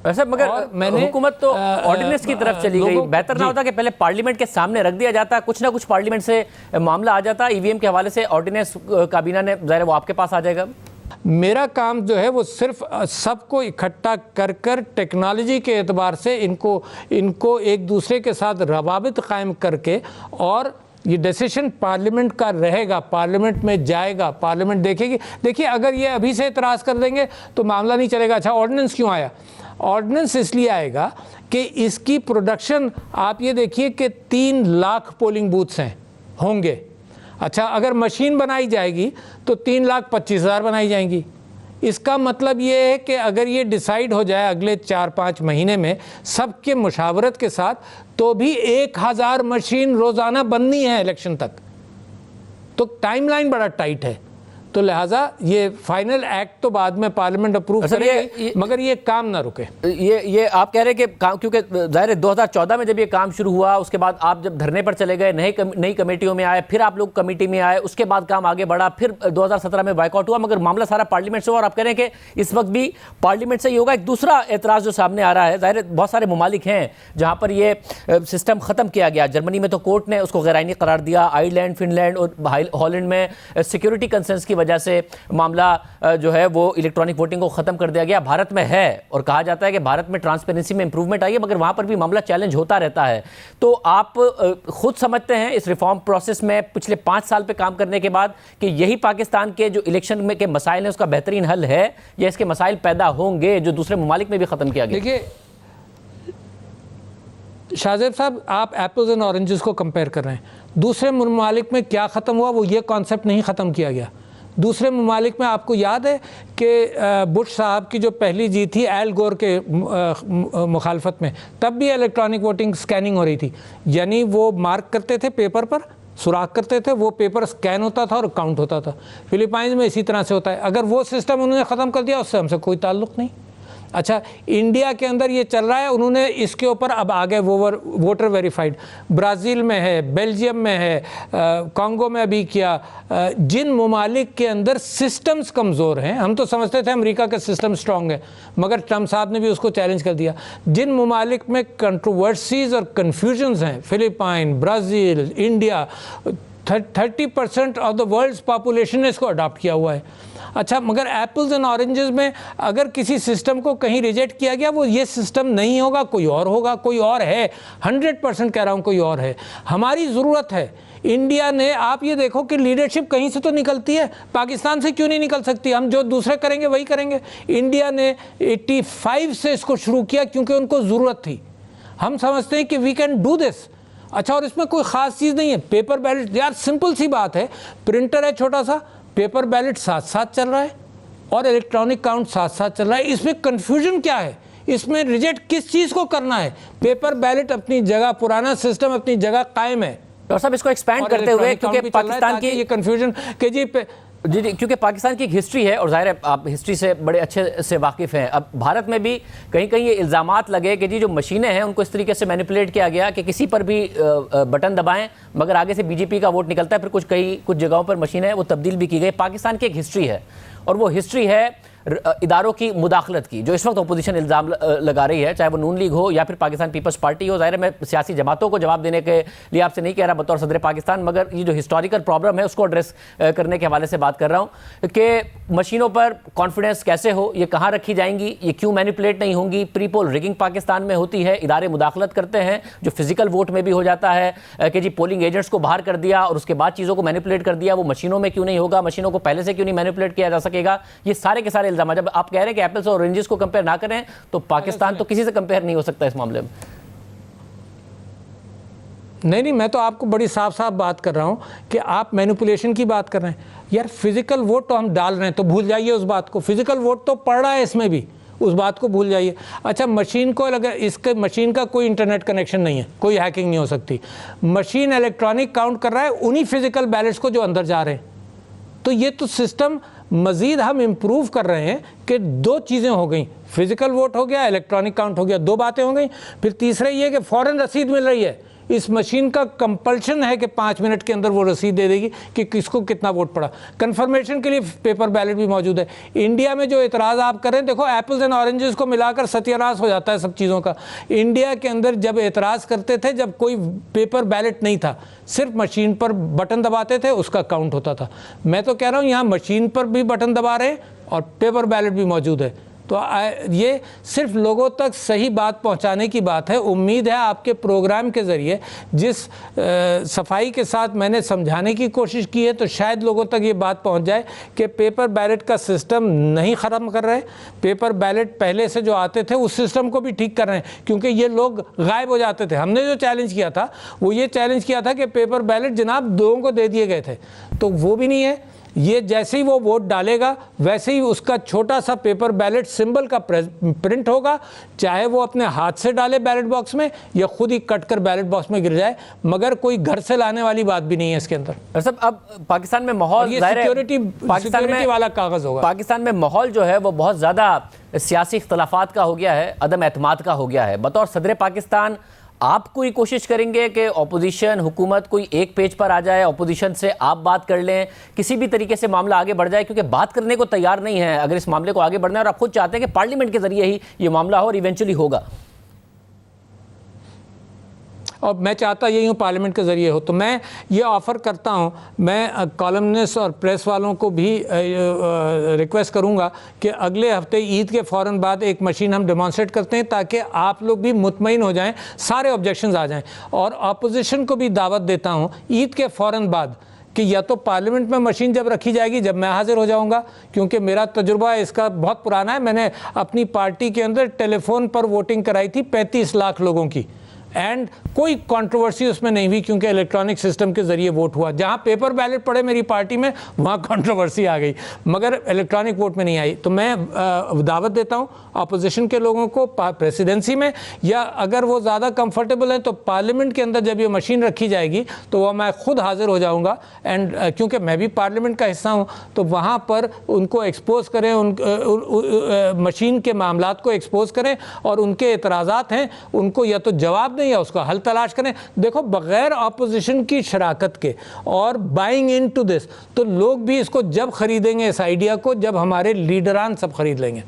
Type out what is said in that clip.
वैसे मगर मैंने हुकूमत तो ऑर्डिनेंस की तरफ चली गई। बेहतर ना होता कि पहले पार्लियामेंट के सामने रख दिया जाता, कुछ ना कुछ पार्लियामेंट से मामला आ जाता, ईवीएम के हवाले से ऑर्डिनेंस काबीना ने ज़ाहिर वो आपके पास आ जाएगा। मेरा काम जो है वो सिर्फ सबको इकट्ठा कर कर टेक्नोलॉजी के एतबार से इनको एक दूसरे के साथ रवाबित कायम करके, और ये डिसीजन पार्लियामेंट का रहेगा, पार्लियामेंट में जाएगा, पार्लियामेंट देखेगी। देखिए अगर ये अभी से इतराज़ कर देंगे तो मामला नहीं चलेगा। अच्छा ऑर्डिनेंस क्यों आया? ऑर्डिनेंस इसलिए आएगा कि इसकी प्रोडक्शन आप ये देखिए कि 3 लाख पोलिंग बूथ्स हैं होंगे। अच्छा अगर मशीन बनाई जाएगी तो 3,25,000 बनाई जाएंगी। इसका मतलब ये है कि अगर ये डिसाइड हो जाए अगले 4-5 महीने में सबके मुशावरत के साथ, तो भी 1,000 मशीन रोज़ाना बननी है इलेक्शन तक। तो टाइमलाइन बड़ा टाइट है, तो लिहाजा ये फाइनल एक्ट तो बाद में पार्लियामेंट अप्रूव करेगी, मगर ये काम ना रुके। ये आप कह रहे हैं कि काम, क्योंकि ज़ाहिर है 2014 में जब ये काम शुरू हुआ, उसके बाद आप जब धरने पर चले गए, नई कमेटियों में आए, फिर आप लोग कमेटी में आए, उसके बाद काम आगे बढ़ा, फिर 2017 में बाइकआउट हुआ, मगर मामला सारा पार्लियामेंट से हुआ। और आप कह रहे हैं कि इस वक्त भी पार्लियामेंट से ही होगा। एक दूसरा एतराज़ जो सामने आ रहा है, ज़ाहिर है बहुत सारे ममालिक हैं जहाँ पर ये सिस्टम ख़त्म किया गया। जर्मनी में तो कोर्ट ने उसको गैर आइनी करार दिया, आयरलैंड, फिनलैंड और हॉलैंड में सिक्योरिटी कंसर्न्स की वजह से मामला जो है वो इलेक्ट्रॉनिक वोटिंग को खत्म कर दिया गया। भारत में है और कहा जाता है कि भारत में ट्रांसपेरेंसी में इंप्रूवमेंट आई है, मगर वहां पर भी मामला चैलेंज होता रहता है। तो आप खुद समझते हैं इस रिफॉर्म प्रोसेस में पिछले 5 साल पे काम करने के बाद कि यही पाकिस्तान के जो इलेक्शन में के मसाइल हैं उसका बेहतरीन हल है, या इसके मसाइल पैदा होंगे जो दूसरे ममालिक में भी खत्म किया गया? देखिए शाहजेब साहब, आप एप्पल्स एंड ऑरेंजेस को कंपेयर कर रहे हैं। दूसरे ममालिक में क्या ख़त्म हुआ, वो ये कॉन्सेप्ट नहीं ख़त्म किया गया। दूसरे ममालिक में आपको याद है कि बुश साहब की जो पहली जीत थी एल गोर के मुखालफत में, तब भी इलेक्ट्रॉनिक वोटिंग स्कैनिंग हो रही थी। यानी वो मार्क करते थे पेपर पर, सुराख करते थे, वो पेपर स्कैन होता था और काउंट होता था। फिलीपाइंस में इसी तरह से होता है। अगर वो सिस्टम उन्होंने ख़त्म कर दिया, उससे हमसे कोई ताल्लुक़ नहीं। अच्छा इंडिया के अंदर ये चल रहा है, उन्होंने इसके ऊपर अब आ गए वोटर वेरीफाइड। ब्राज़ील में है, बेल्जियम में है, कॉन्गो में अभी किया। जिन ममालिक के अंदर सिस्टम्स कमज़ोर हैं, हम तो समझते थे अमेरिका का सिस्टम स्ट्रॉन्ग है, मगर ट्रम्प साहब ने भी उसको चैलेंज कर दिया। जिन ममालिक में कंट्रोवर्सीज और कन्फ्यूजन्स हैं, Philippine, Brazil, India, 30% of the world's population ने इसको अडॉप्ट किया हुआ है। अच्छा मगर एप्पल्स एंड ऑरेंजेस में अगर किसी सिस्टम को कहीं रिजेक्ट किया गया, वो ये सिस्टम नहीं होगा, कोई और होगा, कोई और है। 100% कह रहा हूँ कोई और है। हमारी ज़रूरत है इंडिया ने, आप ये देखो कि लीडरशिप कहीं से तो निकलती है, पाकिस्तान से क्यों नहीं निकल सकती? हम जो दूसरे करेंगे वही करेंगे। इंडिया ने 85 से इसको शुरू किया क्योंकि उनको ज़रूरत थी। हम समझते हैं कि वी कैन डू दिस। अच्छा और इसमें कोई ख़ास चीज़ नहीं है। पेपर बैलेट, यार सिंपल सी बात है, प्रिंटर है छोटा सा, पेपर बैलेट साथ साथ चल रहा है और इलेक्ट्रॉनिक काउंट साथ साथ चल रहा है। इसमें कन्फ्यूजन क्या है? इसमें रिजेक्ट किस चीज़ को करना है? पेपर बैलेट अपनी जगह, पुराना सिस्टम अपनी जगह कायम है। डॉक्टर साहब इसको एक्सपैंड करते हुए, क्योंकि पाकिस्तान की ये कन्फ्यूजन कि जी क्योंकि पाकिस्तान की एक हिस्ट्री है और जाहिर है आप हिस्ट्री से बड़े अच्छे से वाकिफ़ हैं। अब भारत में भी कहीं कहीं ये इल्ज़ामात लगे कि जी जो मशीनें हैं उनको इस तरीके से मैनिपुलेट किया गया कि किसी पर भी बटन दबाएं मगर आगे से बीजेपी का वोट निकलता है। फिर कुछ जगहों पर मशीनें वो तब्दील भी की गई। पाकिस्तान की एक हिस्ट्री है और वो हिस्ट्री है इदारों की मुदाखलत की, जो इस वक्त अपोजिशन इल्ज़ाम लगा रही है, चाहे वो नून लीग हो या फिर पाकिस्तान पीपल्स पार्टी हो। ज़ाहिर है मैं सियासी जमातों को जवाब देने के लिए आपसे नहीं कह रहा बतौर सदर पाकिस्तान, मगर ये जो हिस्टोरिकल प्रॉब्लम है उसको एड्रेस करने के हवाले से बात कर रहा हूँ कि मशीनों पर कॉन्फिडेंस कैसे हो, ये कहाँ रखी जाएंगी, ये क्यों मैनिपुलेट नहीं होंगी। प्री पोल रिगिंग पाकिस्तान में होती है, इदारे मुदाखलत करते हैं, जो फिजिकल वोट में भी हो जाता है कि जी पोलिंग एजेंट्स को बाहर कर दिया और उसके बाद चीज़ों को मैनिपुलेट कर दिया। वो मशीनों में क्यों नहीं होगा, मशीनों को पहले से क्यों नहीं मैनिपुलेट किया जा सकेगा। ये सारे के सारे इल्ज़ाम, जब आप कह रहे हैं कि एप्पल्स और ऑरेंजेस को कंपेयर ना करें तो पाकिस्तान तो किसी से कंपेयर नहीं हो सकता इस मामले में। नहीं, मैं तो आपको बड़ी साफ साफ बात कर रहा हूं कि आप मैनिपुलेशन की बात कर रहे हैं। यार फिजिकल वोट तो हम डाल रहे हैं, तो भूल जाइए उस बात को। फिजिकल वोट तो पड़ रहा है इसमें भी, उस बात को भूल जाइए। अच्छा मशीन को, अगर इसके मशीन का कोई इंटरनेट कनेक्शन नहीं है, कोई हैकिंग नहीं हो सकती। मशीन इलेक्ट्रॉनिक काउंट कर रहा है उन्हीं फिजिकल बैलेट्स को जो अंदर जा रहे हैं। तो ये तो सिस्टम मज़ीद हम इम्प्रूव कर रहे हैं कि 2 चीज़ें हो गई, फिजिकल वोट हो गया, इलेक्ट्रॉनिक काउंट हो गया, 2 बातें हो गई। फिर तीसरा ये कि फ़ौरन रसीद मिल रही है, इस मशीन का कंपल्शन है कि 5 मिनट के अंदर वो रसीद दे देगी कि किसको कितना वोट पड़ा। कंफर्मेशन के लिए पेपर बैलेट भी मौजूद है। इंडिया में जो एतराज़ आप कर रहे हैं, देखो एप्पल्स एंड ऑरेंजेस को मिलाकर सत्यानाश हो जाता है सब चीज़ों का। इंडिया के अंदर जब एतराज़ करते थे, जब कोई पेपर बैलेट नहीं था, सिर्फ मशीन पर बटन दबाते थे, उसका काउंट होता था। मैं तो कह रहा हूँ यहाँ मशीन पर भी बटन दबा रहे हैं और पेपर बैलेट भी मौजूद है। तो ये सिर्फ लोगों तक सही बात पहुंचाने की बात है। उम्मीद है आपके प्रोग्राम के ज़रिए जिस सफाई के साथ मैंने समझाने की कोशिश की है, तो शायद लोगों तक ये बात पहुंच जाए कि पेपर बैलेट का सिस्टम नहीं ख़त्म कर रहे। पेपर बैलेट पहले से जो आते थे उस सिस्टम को भी ठीक कर रहे हैं, क्योंकि ये लोग गायब हो जाते थे। हमने जो चैलेंज किया था वो ये चैलेंज किया था कि पेपर बैलेट जनाब लोगों को दे दिए गए थे, तो वो भी नहीं है। ये जैसे ही वो वोट डालेगा वैसे ही उसका छोटा सा पेपर बैलेट सिंबल का प्रिंट होगा, चाहे वो अपने हाथ से डाले बैलेट बॉक्स में या खुद ही कट कर बैलेट बॉक्स में गिर जाए, मगर कोई घर से लाने वाली बात भी नहीं है इसके अंदर। सब अब पाकिस्तान में माहौल सिक्योरिटी वाला कागज होगा। पाकिस्तान में माहौल जो है वो बहुत ज़्यादा सियासी इख्तलाफात का हो गया है, अदम एतमाद का हो गया है। बतौर सदर पाकिस्तान आप कोई कोशिश करेंगे कि अपोजिशन हुकूमत कोई एक पेज पर आ जाए, अपोजिशन से आप बात कर लें, किसी भी तरीके से मामला आगे बढ़ जाए, क्योंकि बात करने को तैयार नहीं है अगर इस मामले को आगे बढ़ना है, और आप खुद चाहते हैं कि पार्लियामेंट के जरिए ही ये मामला हो और इवेंचुअली होगा? और मैं चाहता यही हूँ पार्लियामेंट के ज़रिए हो। तो मैं ये ऑफ़र करता हूँ, मैं कॉलमनिस्ट और प्रेस वालों को भी रिक्वेस्ट करूँगा कि अगले हफ्ते ईद के फ़ौरन बाद एक मशीन हम डेमॉन्स्ट्रेट करते हैं, ताकि आप लोग भी मुतमईन हो जाएं, सारे ऑब्जेक्शंस आ जाएं। और अपोजिशन को भी दावत देता हूँ ईद के फ़ौरन बाद कि या तो पार्लियामेंट में मशीन जब रखी जाएगी, जब मैं हाजिर हो जाऊंगा, क्योंकि मेरा तजुर्बा इसका बहुत पुराना है। मैंने अपनी पार्टी के अंदर टेलीफोन पर वोटिंग कराई थी 35 लाख लोगों की, एंड कोई कंट्रोवर्सी उसमें नहीं हुई, क्योंकि इलेक्ट्रॉनिक सिस्टम के ज़रिए वोट हुआ। जहां पेपर बैलेट पड़े मेरी पार्टी में, वहां कंट्रोवर्सी आ गई, मगर इलेक्ट्रॉनिक वोट में नहीं आई। तो मैं दावत देता हूं अपोजिशन के लोगों को प्रेसिडेंसी में, या अगर वो ज़्यादा कंफर्टेबल है तो पार्लियामेंट के अंदर जब ये मशीन रखी जाएगी तो वह मैं खुद हाजिर हो जाऊँगा। एंड क्योंकि मैं भी पार्लियामेंट का हिस्सा हूँ, तो वहाँ पर उनको एक्सपोज करें, मशीन के मामलात को एक्सपोज करें, और उनके एतराज़ात हैं उनको या तो जवाब दें या उसका हल तलाश करें। देखो, बगैर अपोजिशन की शराकत के और बाइंग इन टू दिस, तो लोग भी इसको जब खरीदेंगे, इस आइडिया को, जब हमारे लीडरान सब खरीद लेंगे।